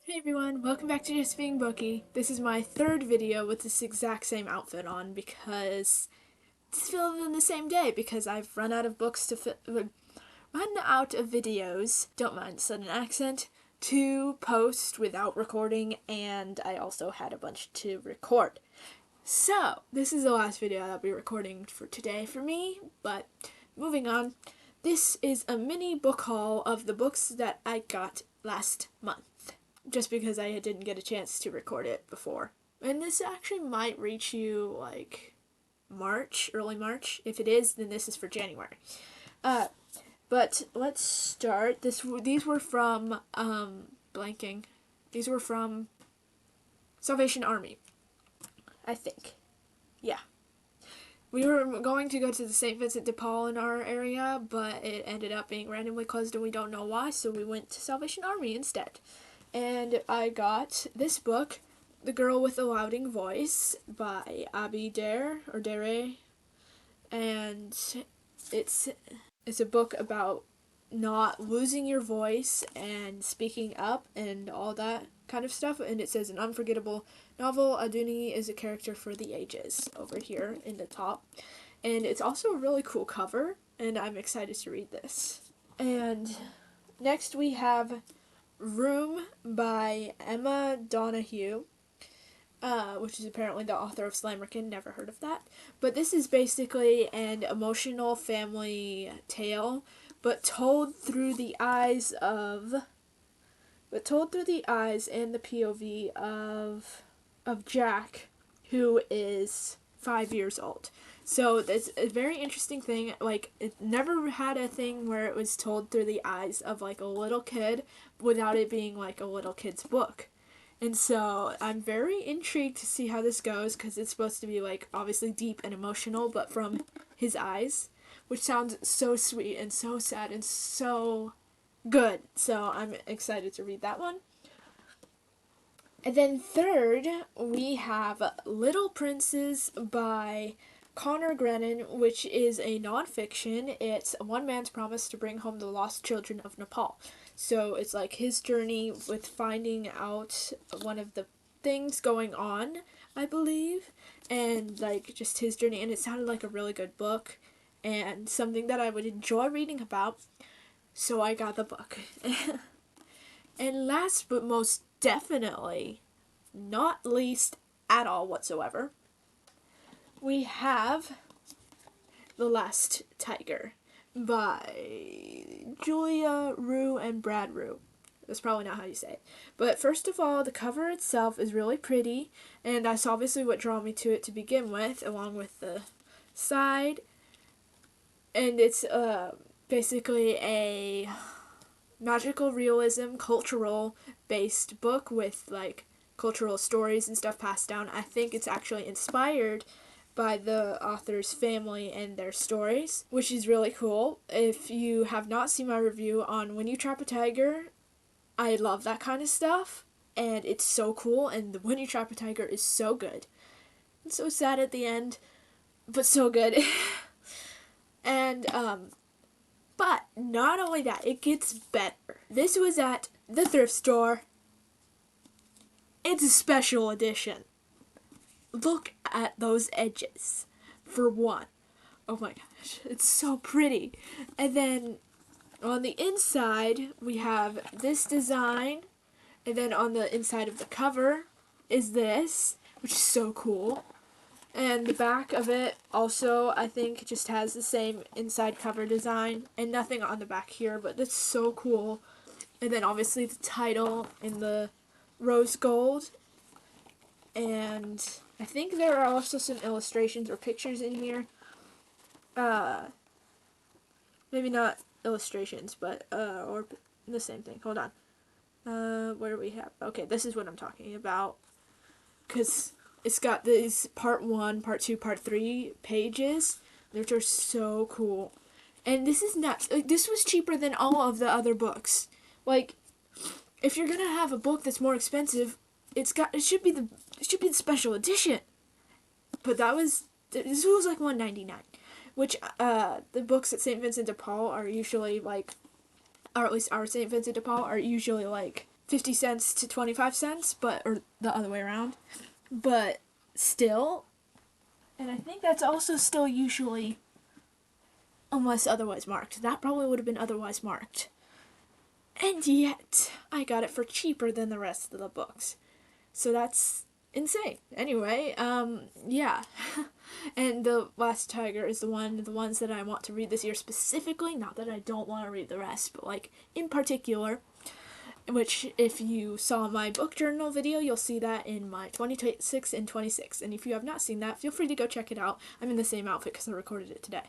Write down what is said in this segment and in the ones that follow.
Hey everyone, welcome back to Just Being Booky. This is my third video with this exact same outfit on because it's filmed in the same day because I've run out of books to run out of videos, don't mind sudden accent, to post without recording, and I also had a bunch to record. So, this is the last video I'll be recording for today for me, but moving on. This is a mini book haul of the books that I got last month, just because I didn't get a chance to record it before. And this actually might reach you like March, early March. If it is, then this is for January. But let's start. These were from blanking. These were from Salvation Army, I think. Yeah. We were going to go to the St. Vincent de Paul in our area, but it ended up being randomly closed and we don't know why, so we went to Salvation Army instead. And I got this book, The Girl with the Louding Voice, by Abby Dare, and it's a book about not losing your voice and speaking up and all that kind of stuff, and it says an unforgettable novel. Aduni is a character for the ages over here in the top, and it's also a really cool cover, and I'm excited to read this. And next we have Room by Emma Donahue, which is apparently the author of Slammerkin. Never heard of that. But this is basically an emotional family tale, but told through the eyes and the POV of Jack, who is 5 years old. So it's a very interesting thing. Like, it never had a thing where it was told through the eyes of like a little kid without it being like a little kid's book. And so I'm very intrigued to see how this goes, because it's supposed to be like obviously deep and emotional, but from his eyes, which sounds so sweet and so sad and so good. So I'm excited to read that one. And then third, we have Little Princes by Connor Grennan, which is a nonfiction. It's one man's promise to bring home the lost children of Nepal. So it's like his journey with finding out one of the things going on, I believe, and like just his journey. And it sounded like a really good book and something that I would enjoy reading about. So I got the book. And last but most definitely, not least at all whatsoever, we have The Last Tiger by Julia Rue and Brad Rue. That's probably not how you say it. But first of all, the cover itself is really pretty, and that's obviously what drew me to it to begin with, along with the side. And it's basically a magical realism, cultural based book with like cultural stories and stuff passed down. I think it's actually inspired by the author's family and their stories, which is really cool. If you have not seen my review on When You Trap a Tiger, I love that kind of stuff, and it's so cool, and the When You Trap a Tiger is so good. It's so sad at the end, but so good. And but not only that, it gets better. This was at the thrift store. It's a special edition. Look at those edges, for one. Oh my gosh, it's so pretty. And then on the inside, we have this design. And then on the inside of the cover is this, which is so cool. And the back of it also, I think, just has the same inside cover design. And nothing on the back here, but that's so cool. And then obviously the title in the rose gold. And I think there are also some illustrations or pictures in here. Maybe not illustrations, but, or the same thing. Hold on. What do we have? Okay, this is what I'm talking about. Because it's got these part 1, part 2, part 3 pages, which are so cool. And this is nuts. Like, this was cheaper than all of the other books. Like, if you're gonna have a book that's more expensive, it should be the special edition. But this was like $1.99, which the books at St. Vincent de Paul are usually like, or at least our St. Vincent de Paul are usually like 50 cents to 25 cents, or the other way around. But still, and I think that's also still usually, unless otherwise marked. That probably would have been otherwise marked. And yet, I got it for cheaper than the rest of the books. So that's insane. Anyway, yeah. And The Last Tiger is the ones that I want to read this year specifically. Not that I don't want to read the rest, but like in particular, which if you saw my book journal video, you'll see that in my 26 and 26. And if you have not seen that, feel free to go check it out. I'm in the same outfit because I recorded it today.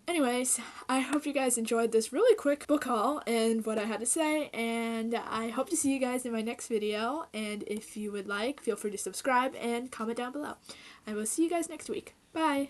Anyways, I hope you guys enjoyed this really quick book haul and what I had to say, and I hope to see you guys in my next video, and if you would like, feel free to subscribe and comment down below. I will see you guys next week. Bye!